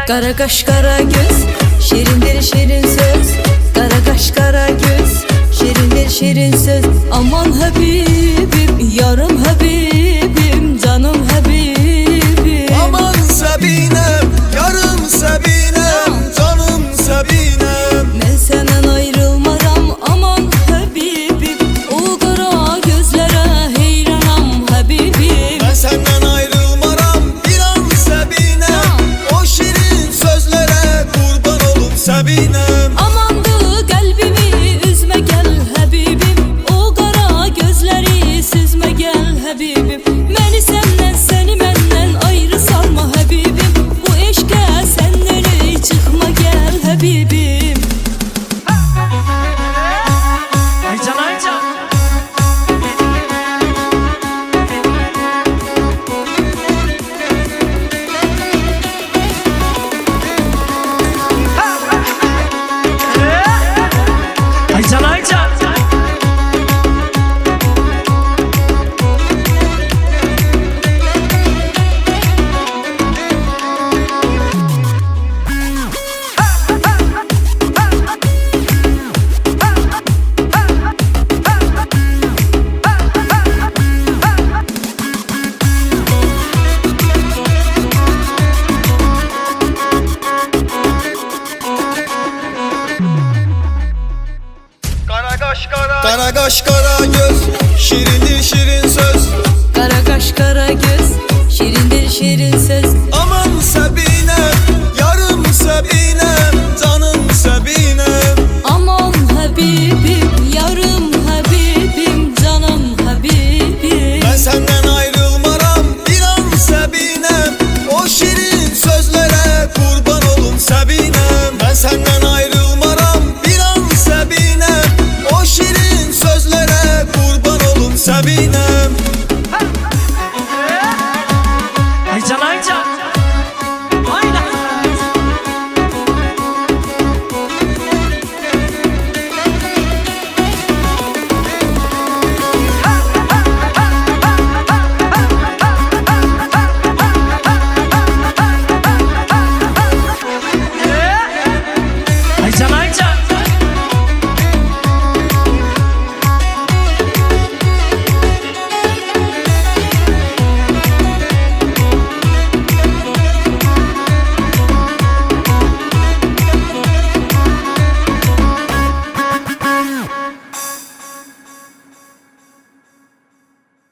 Kara kaş kara göz, şirindir şirin söz. Kara kaş kara göz, şirindir şirin söz. Aman Habibim, yarım Habibim, canım Habibim. Aman Sabinem, yarım Sabinem, canım Sabinem. Ben senden ayrılmaram aman Habibim. O kara gözlere heyranam Habibim. Ben senden ayrılmaram bir an Sabinem. O şirin sözlere kurban olup Sabinem. Amandı kalbimi üzme gel Habibim. O kara gözleri süzme gel Habibim. Beni senden seni benden ayrı salma Habibim. Bu eşke senden çıkma gel Habibim. Aycan Aycan. Aycan Aycan. Kara kaş kara göz, şirindir şirin söz. Kara kaş kara göz, şirindir şirin söz.